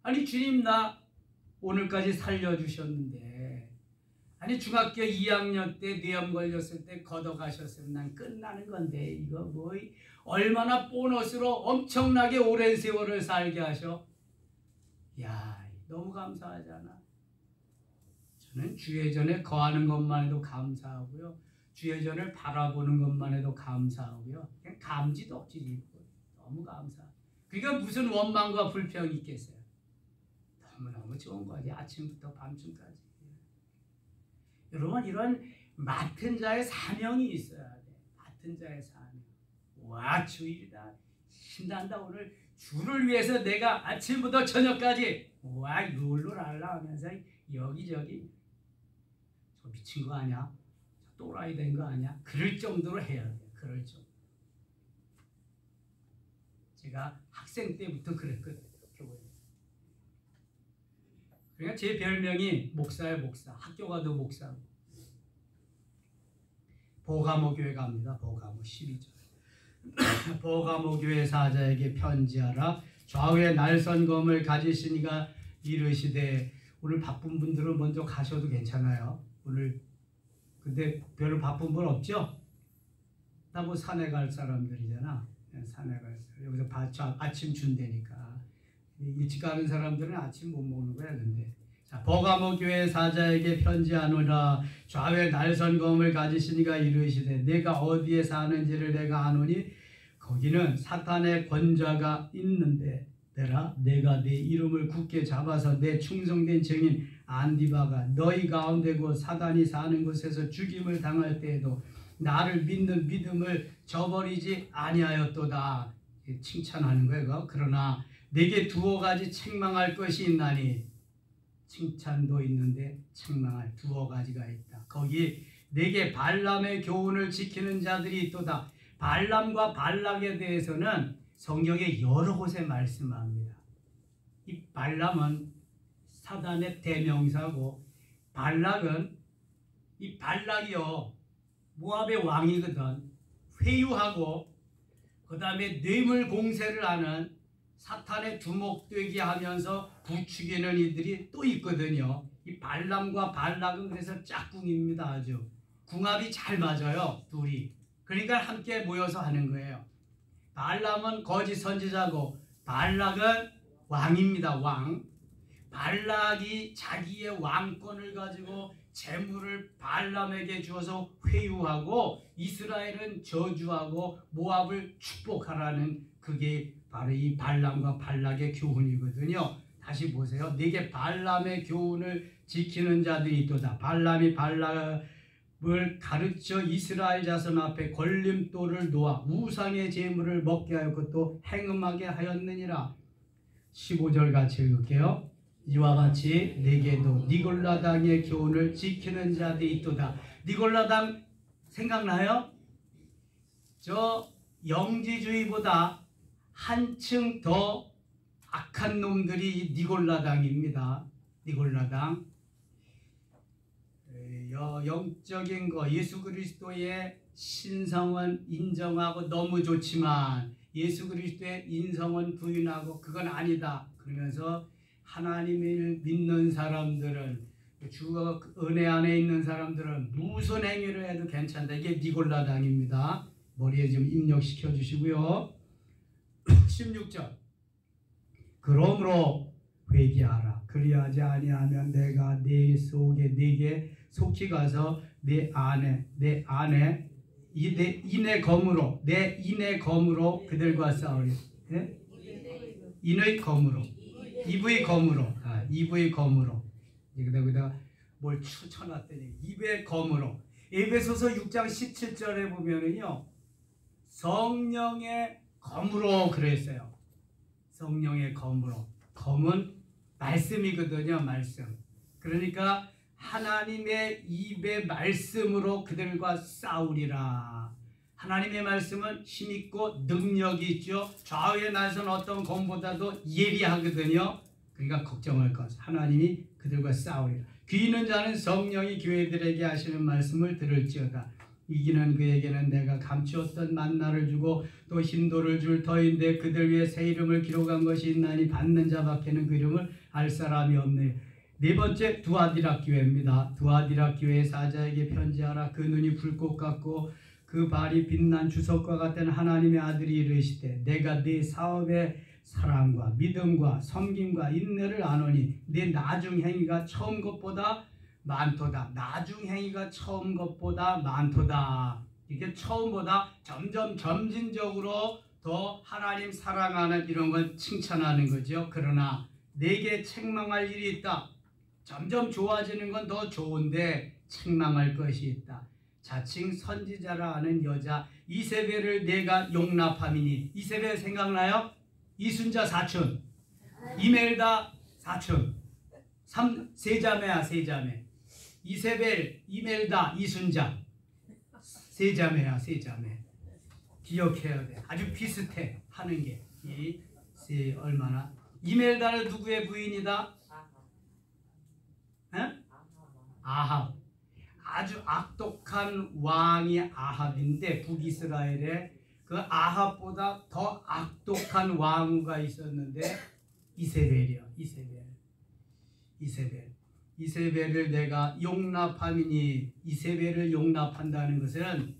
아니 주님 나 오늘까지 살려주셨는데 아니 중학교 2학년 때 뇌암 걸렸을 때 걷어가셨으면 난 끝나는 건데 이거 뭐 얼마나 보너스로 엄청나게 오랜 세월을 살게 하셔. 야 너무 감사하잖아. 저는 주예전에 거하는 것만 해도 감사하고요. 주예전을 바라보는 것만 해도 감사하고요. 그냥 감지도 없지. 너무 감사. 그러니까 무슨 원망과 불평이 있겠어요. 너무너무 좋은 거지. 아침부터 밤중까지. 여러분 이런 맡은 자의 사명이 있어야 돼. 맡은 자의 사명. 와 주일이다. 신난다. 오늘 주를 위해서 내가 아침부터 저녁까지 와 룰루랄라 하면서 여기저기 저 미친 거 아니야? 저 또라이 된 거 아니야? 그럴 정도로 해야 돼. 그럴 정도. 제가 학생 때부터 그랬거든요. 교회에. 그러니까 제 별명이 목사예요. 목사. 학교 가도 목사고. 보가모 교회 갑니다. 보가모 12절. 보가모 교회 사자에게 편지하라. 좌우에 날선검을 가지시니가 이르시되. 오늘 바쁜 분들은 먼저 가셔도 괜찮아요. 오늘 근데 별로 바쁜 분 없죠? 다 뭐 산에 갈 사람들이잖아. 산에 갈 사람. 여기서 아침 준다니까. 일찍 가는 사람들은 아침 못 먹는 거야. 근데 자, 버가모 교회 사자에게 편지하노라. 좌우에 날선검을 가지시니가 이르시되 내가 어디에 사는지를 내가 아노니 거기는 사탄의 권좌가 있는데 내가 네 이름을 굳게 잡아서 내 충성된 증인 안디바가 너희 가운데 곧 사단이 사는 곳에서 죽임을 당할 때에도 나를 믿는 믿음을 저버리지 아니하였도다. 칭찬하는 거예요. 그러나 내게 두어 가지 책망할 것이 있나니. 칭찬도 있는데 책망할 두어 가지가 있다. 거기 내게 발람의 교훈을 지키는 자들이 있도다. 발람과 발락에 대해서는 성경에 여러 곳에 말씀합니다. 이 발람은 사단의 대명사고 발락은 이 발락이요 모압의 왕이거든. 회유하고 그 다음에 뇌물 공세를 하는 사탄의 두목되게 하면서 부추기는 이들이 또 있거든요. 이 발람과 발락은 그래서 짝꿍입니다. 아주 궁합이 잘 맞아요. 둘이. 그러니까 함께 모여서 하는 거예요. 발람은 거짓 선지자고 발락은 왕입니다. 왕. 발락이 자기의 왕권을 가지고 재물을 발람에게 주어서 회유하고 이스라엘은 저주하고 모압을 축복하라는 그게 바로 이 발람과 발락의 교훈이거든요. 다시 보세요. 네게 발람의 교훈을 지키는 자들이 있도다. 발람이 발람을 가르쳐 이스라엘 자손 앞에 걸림돌을 놓아 우상의 제물을 먹게 하였고 또 행음하게 하였느니라. 15절 같이 읽을게요. 이와 같이 네게도 니골라당의 교훈을 지키는 자들이 있도다. 니골라당 생각나요? 저 영지주의보다 한층 더 악한 놈들이 니골라당입니다. 니골라당. 영적인 거 예수 그리스도의 신성은 인정하고 너무 좋지만 예수 그리스도의 인성은 부인하고 그건 아니다 그러면서 하나님을 믿는 사람들은 주가 은혜 안에 있는 사람들은 무슨 행위를 해도 괜찮다. 이게 니골라당입니다. 머리에 좀 입력시켜 주시고요. 16절 그러므로 회개하라. 그리하지 아니하면 내가 네 속에 네게 속히 가서 내 안에 인의 검으로 내 인의 검으로 그들과 싸우리. 네? 인의 검으로 입의 검으로 입의 검으로 여기다 뭘 쳐놨더니 입의 검으로. 에베소서 6장 17절에 보면은요 성령의 검으로 그랬어요. 성령의 검으로. 검은 말씀이거든요. 말씀. 그러니까 하나님의 입의 말씀으로 그들과 싸우리라. 하나님의 말씀은 힘있고 능력이 있죠. 좌우에 나선 어떤 검보다도 예리하거든요. 그러니까 걱정할 것. 하나님이 그들과 싸우리라. 귀 있는 자는 성령이 교회들에게 하시는 말씀을 들을지어다. 이기는 그에게는 내가 감추었던 만나를 주고 또 hin도를 줄 터인데 그들 위에 새 이름을 기록한 것이 있나니 받는 자밖에는 그 이름을 알 사람이 없네. 네 번째 두아디라 교회입니다. 두아디라 교회 사자에게 편지하라. 그 눈이 불꽃 같고 그 발이 빛난 주석과 같은 하나님의 아들이 이르시되 내가 네 사업의 사랑과 믿음과 섬김과 인내를 아노니 네 나중 행위가 처음 것보다 많도다. 나중 행위가 처음 것보다 많도다. 이게 처음보다 점점 점진적으로 더 하나님 사랑하는 이런 걸 칭찬하는 거죠. 그러나 내게 책망할 일이 있다. 점점 좋아지는 건 더 좋은데 책망할 것이 있다. 자칭 선지자라 하는 여자 이세벨을 내가 용납함이니. 이세벨 생각나요? 이순자 사촌, 이멜다 사촌, 세자매야 세자매. 이세벨, 이멜다, 이순자 세자매야 세자매. 기억해야 돼. 아주 비슷해 하는 게. 이 세 얼마나. 이멜다는 누구의 부인이다? 아합. 아주 악독한 왕이 아합인데 북이스라엘에 그 아합보다 더 악독한 왕후가 있었는데 이세벨이요. 이세벨을 내가 용납함이니. 이세벨을 용납한다는 것은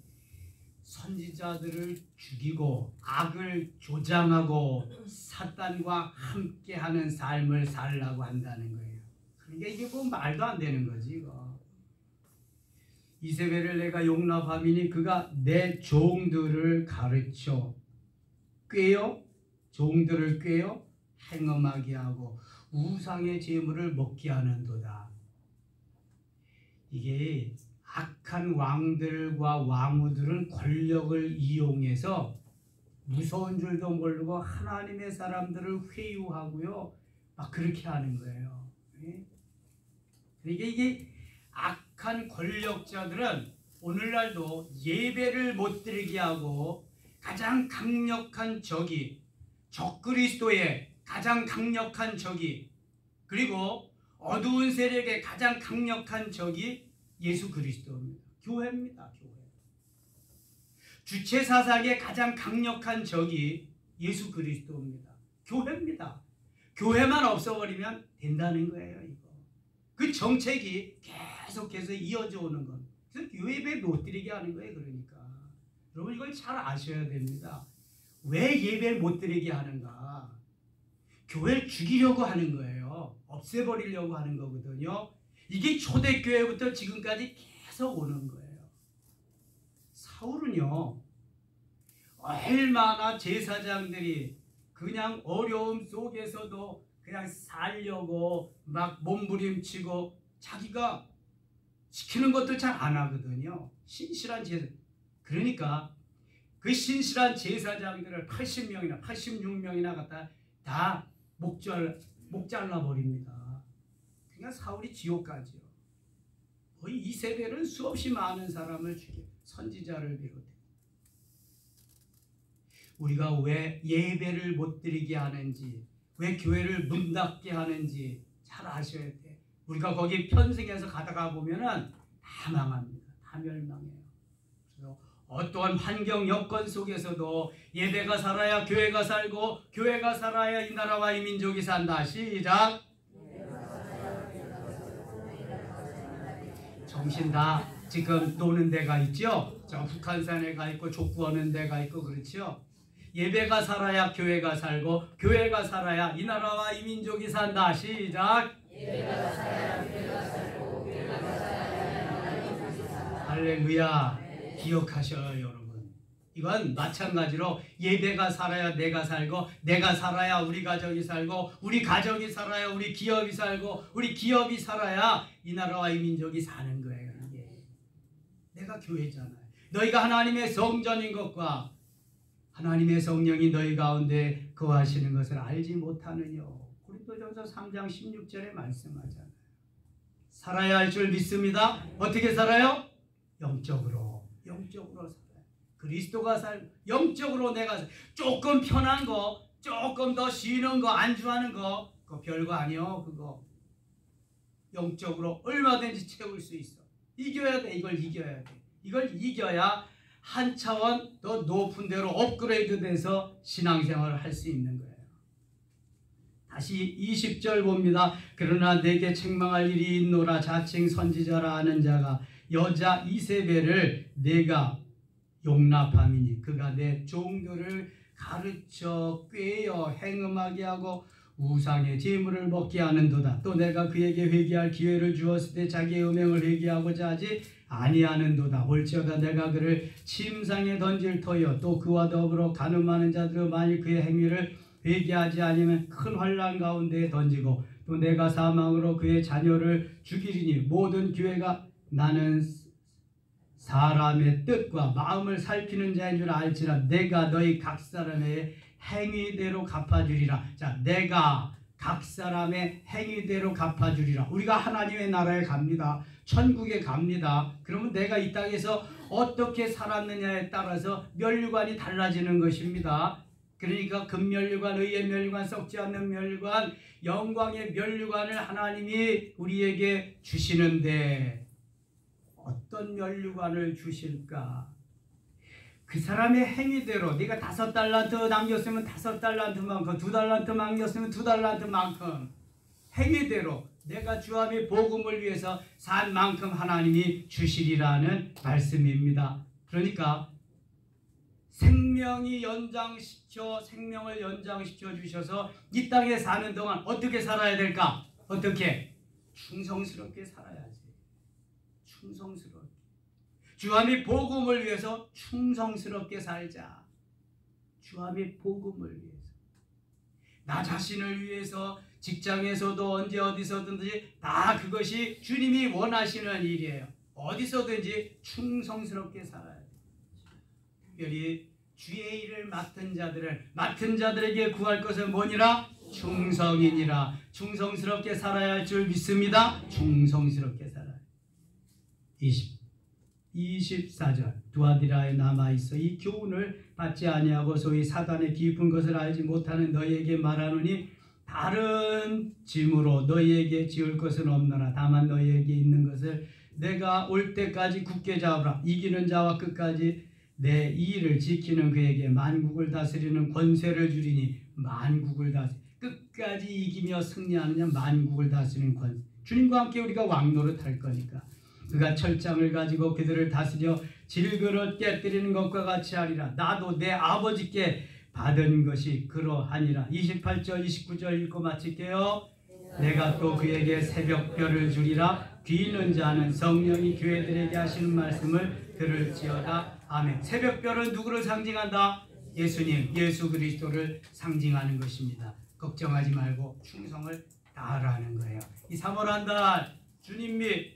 선지자들을 죽이고 악을 조장하고 사탄과 함께하는 삶을 살라고 한다는 거예요. 그러니까 이게 뭐 말도 안 되는 거지 이거. 이세벨을 내가 용납함이니 그가 내 종들을 가르쳐 꾀어 종들을 꾀어 행음하게 하고 우상의 제물을 먹게 하는도다. 이게 악한 왕들과 왕후들은 권력을 이용해서 무서운 줄도 모르고 하나님의 사람들을 회유하고요 막 그렇게 하는 거예요. 그러니까 이게 악한 권력자들은 오늘날도 예배를 못 드리게 하고 가장 강력한 적이 적그리스도의 가장 강력한 적이 그리고 어두운 세력의 가장 강력한 적이 예수 그리스도입니다. 교회입니다. 교회. 주체 사상의 가장 강력한 적이 예수 그리스도입니다. 교회입니다. 교회만 없어버리면 된다는 거예요. 이거. 그 정책이 계속해서 이어져 오는 것. 그래서 예배 못 드리게 하는 거예요. 그러니까 여러분 이걸 잘 아셔야 됩니다. 왜 예배를 못 드리게 하는가? 교회를 죽이려고 하는 거예요. 없애버리려고 하는 거거든요. 이게 초대교회부터 지금까지 계속 오는 거예요. 사울은요 얼마나 제사장들이 그냥 어려움 속에서도 그냥 살려고 막 몸부림치고 자기가 시키는 것도 잘 안 하거든요. 신실한 제사. 그러니까 그 신실한 제사장들을 80명이나 86명이나 갖다 다 목 잘라버립니다. 그냥 사울이 지옥 가죠. 거의 이세벨은 수없이 많은 사람을 죽여, 선지자를 비롯해. 우리가 왜 예배를 못 드리게 하는지, 왜 교회를 문 닫게 하는지 잘 아셔야 돼. 우리가 거기 편승해서 가다가 보면은 다 망합니다. 다 멸망해요. 그래서 어떠한 환경 여건 속에서도 예배가 살아야 교회가 살고, 교회가 살아야 이 나라와 이 민족이 산다. 시작. 정신 다 지금 노는 데가 있죠. 저 북한산에 가 있고 족구하는 데가 있고 그렇죠. 예배가 살아야 교회가 살고, 교회가 살아야 이 나라와 이 민족이 산다. 시작. 예배가 살아야 교회가 살고, 교회가 살아야 할렐루야. 기억하셔요 여러분. 이건 마찬가지로 예배가 살아야 내가 살고, 내가 살아야 우리 가정이 살고, 우리 가정이 살아야 우리 기업이 살고, 우리 기업이 살아야 이 나라와 이 민족이 사는 거예요. 이게 내가 교회잖아요. 너희가 하나님의 성전인 것과 하나님의 성령이 너희 가운데 거하시는 것을 알지 못하느뇨. 고린도전서 3장 16절에 말씀하잖아요. 살아야 할 줄 믿습니다. 어떻게 살아요? 영적으로 살아요. 그리스도가 영적으로 내가 조금 편한 거, 조금 더 쉬는 거, 안주하는 거, 그거 별거 아니요. 그거 영적으로 얼마든지 채울 수 있어. 이겨야 돼. 이걸 이겨야 돼. 이걸 이겨야 한 차원 더 높은 데로 업그레이드 돼서 신앙생활을 할 수 있는 거예요. 다시 20절 봅니다. 그러나 내게 책망할 일이 있노라. 자칭 선지자라 하는 자가 여자 이세벨을 내가 용납함이니 그가 내 종들을 가르쳐 꾀어 행음하게 하고 우상의 제물을 먹게 하는도다. 또 내가 그에게 회개할 기회를 주었을 때 자기의 음행을 회개하고자 하지 아니하는도다. 올지어다 내가 그를 침상에 던질 터여 또 그와 더불어 간음하는 자들을 만일 그의 행위를 회개하지 아니면 큰 환난 가운데에 던지고 또 내가 사망으로 그의 자녀를 죽이리니 모든 기회가 나는 사람의 뜻과 마음을 살피는 자인 줄 알지라 내가 너희 각 사람의 행위대로 갚아주리라. 자, 내가 각 사람의 행위대로 갚아주리라. 우리가 하나님의 나라에 갑니다. 천국에 갑니다. 그러면 내가 이 땅에서 어떻게 살았느냐에 따라서 면류관이 달라지는 것입니다. 그러니까 금면류관, 의의 면류관, 썩지 않는 면류관, 영광의 면류관을 하나님이 우리에게 주시는데 어떤 면류관을 주실까? 그 사람의 행위대로 네가 5달란트 남겼으면 5달란트만큼, 2달란트 남겼으면 2달란트만큼 행위대로 내가 주함의 복음을 위해서 산 만큼 하나님이 주시리라는 말씀입니다. 그러니까 생명을 연장시켜 주셔서 이 땅에 사는 동안 어떻게 살아야 될까? 어떻게? 충성스럽게 살아야지. 충성스럽게. 주함의 복음을 위해서 충성스럽게 살자. 주함의 복음을 위해서. 나 자신을 위해서 직장에서도 언제 어디서든지 다 그것이 주님이 원하시는 일이에요. 어디서든지 충성스럽게 살아야 돼. 특별히 주의 일을 맡은 자들에게 구할 것은 뭐니라? 충성이니라. 충성스럽게 살아야 할 줄 믿습니다. 충성스럽게 살아요. 24절 두아디라에 남아있어 이 교훈을 받지 아니하고 소위 사단의 깊은 것을 알지 못하는 너희에게 말하노니 다른 짐으로 너희에게 지을 것은 없노라. 다만 너희에게 있는 것을 내가 올 때까지 굳게 잡으라. 이기는 자와 끝까지 내 일을 지키는 그에게 만국을 다스리는 권세를 주리니 만국을 끝까지 이기며 승리하느냐 만국을 다스리는 권세. 주님과 함께 우리가 왕노릇할 거니까 그가 철장을 가지고 그들을 다스려 질그릇 깨뜨리는 것과 같이 하리라. 나도 내 아버지께 받은 것이 그러하니라. 28절 29절 읽고 마칠게요. 내가 또 그에게 새벽별을 주리라. 귀 있는 자는 성령이 교회들에게 하시는 말씀을 들을지어다. 아멘. 새벽별은 누구를 상징한다? 예수님, 예수 그리스도를 상징하는 것입니다. 걱정하지 말고 충성을 다하라는 거예요. 이 3월 한 달 주님 및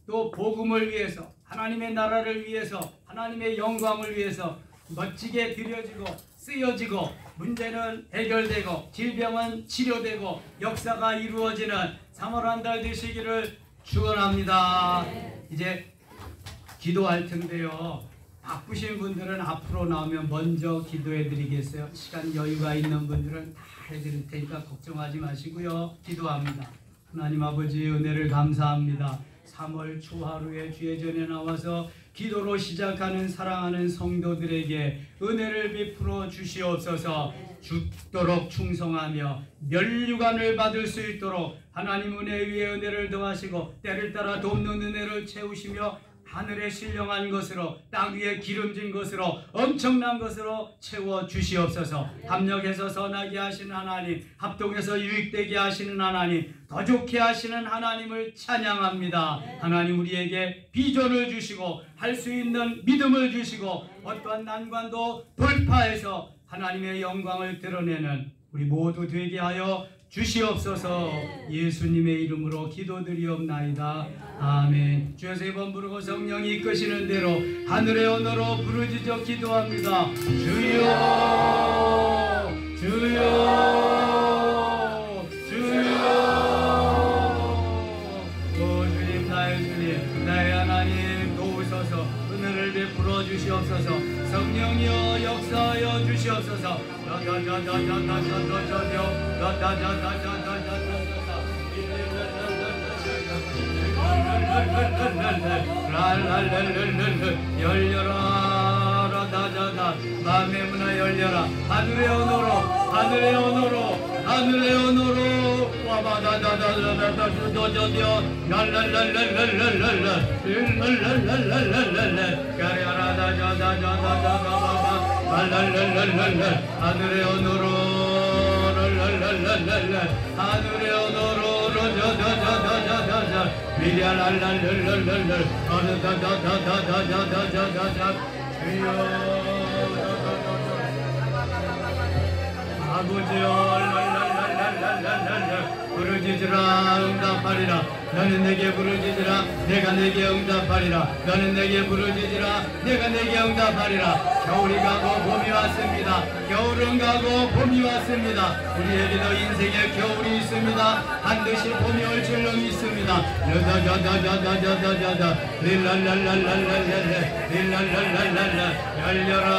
또 복음을 위해서, 하나님의 나라를 위해서, 하나님의 영광을 위해서 멋지게 드려지고 쓰여지고 문제는 해결되고 질병은 치료되고 역사가 이루어지는 3월 한 달 되시기를 축원합니다. 이제 기도할 텐데요. 바쁘신 분들은 앞으로 나오면 먼저 기도해 드리겠어요. 시간 여유가 있는 분들은 다 해드릴 테니까 걱정하지 마시고요. 기도합니다. 하나님 아버지 은혜를 감사합니다. 3월 초하루에 주의 전에 나와서 기도로 시작하는 사랑하는 성도들에게 은혜를 베풀어 주시옵소서. 죽도록 충성하며 면류관을 받을 수 있도록 하나님 은혜 위에 은혜를 더하시고 때를 따라 돕는 은혜를 채우시며 하늘에 신령한 것으로 땅 위에 기름진 것으로 엄청난 것으로 채워 주시옵소서. 합력해서 선하게 하시는 하나님, 합동해서 유익되게 하시는 하나님, 더 좋게 하시는 하나님을 찬양합니다. 하나님 우리에게 비전을 주시고 할 수 있는 믿음을 주시고 어떠한 난관도 돌파해서 하나님의 영광을 드러내는 우리 모두 되게 하여 주시옵소서. 예수님의 이름으로 기도드리옵나이다. 아멘. 주여 세 번 부르고 성령이 이끄시는 대로 하늘의 언어로 부르짖어 기도합니다. 주여 주여 주여. 오 주님, 나의 주님, 나의 하나님 도우소서. 은혜를 베풀어 주시옵소서. 성령이여 역사하여 주시옵소서. 열려라 라다자다. 마음의 문화 열려라. 하늘의 언어로, 하늘의 언어로, 하늘의 언어로 와바다다다다다다다다다다다 랄랄랄랄랄랄랄라 랄랄랄랄랄랄라 가랴라다자다자다다다다 랄랄랄랄랄라 하늘의 언어로 랄랄랄랄랄라 하늘의 언어로 라자자자자자자자 미랴랄랄랄랄랄라 아다다다다다다다다다다 주여 아버지여 랄랄랄랄랄랄라 부르짖으라 응답하리라. 너는 내게 부르짖으라 내가 내게 응답하리라. 너는 내게 부르짖으라 내가 내게 응답하리라. 겨울이 가고 봄이 왔습니다. 겨울은 가고 봄이 왔습니다. 우리에게도 인생에 겨울이 있습니다. 반드시 봄이 올 줄로 믿습니다. 라다다다다다다다다 릴랄랄랄랄랄랄라 릴랄랄랄랄라 열려라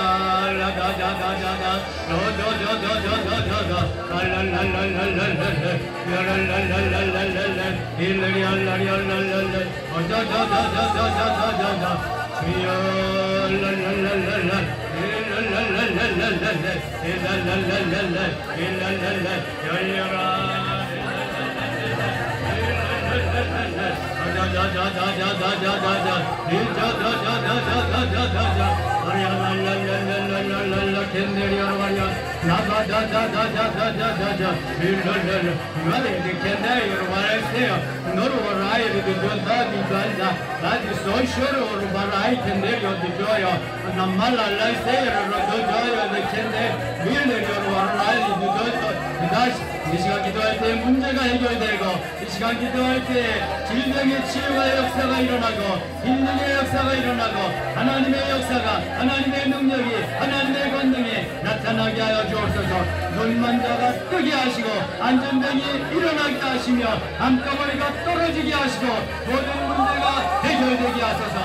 라다다다다다 로도도도도도도도 랄랄랄랄랄랄라 랄랄랄랄랄랄라 일라리알라리알랄랄라 어다다다다다다다다 주여 랄랄랄랄라 일랄랄랄랄랄라 일랄랄랄랄라 일랄랄라 열려라 다다다다다다다다 일자다다다다다다다 아리알랄랄랄랄랄랄라 캔데리아라리아 나다다다다다다다다 일랄랄라 이와레디 캔데리아라리아 노르와라이디 존다디간다 나디 소쇼로 바라이 캔데리아 디조요 남말랄라이세요 로도조요 캔데 밀레리아라리아 디조요 다시 이 시간 기도할 때 문제가 해결되고 이 시간 기도할 때 질병의 치유가 역사가 일어나고 힐링의 역사가 일어나고 하나님의 역사가 하나님의 능력이 하나님의 권능이 나타나게 하여 주옵소서. 눈먼자가 뜨게 하시고 안전병이 일어나게 하시며 암덩어리가 떨어지게 하시고 모든 문제가 해결되게 하소서.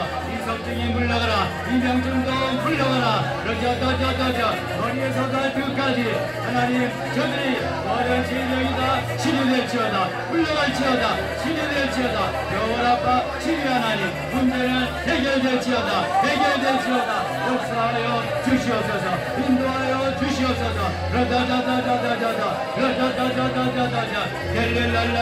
이석증이 물러가라 이병증도 물러가라 러저저저저저 머리에서 발끝까지 하나님 저들이 모든 질병이 다 치료될지어다 물러갈지어다 치료될지어다 겨울 아파 치료 하나님 문제는 해결될지어다 해결될지어다 역사하여 주시옵소서 인도하여 주시옵소서 러다다다다다다다 러다다다다다다다 델렐랄라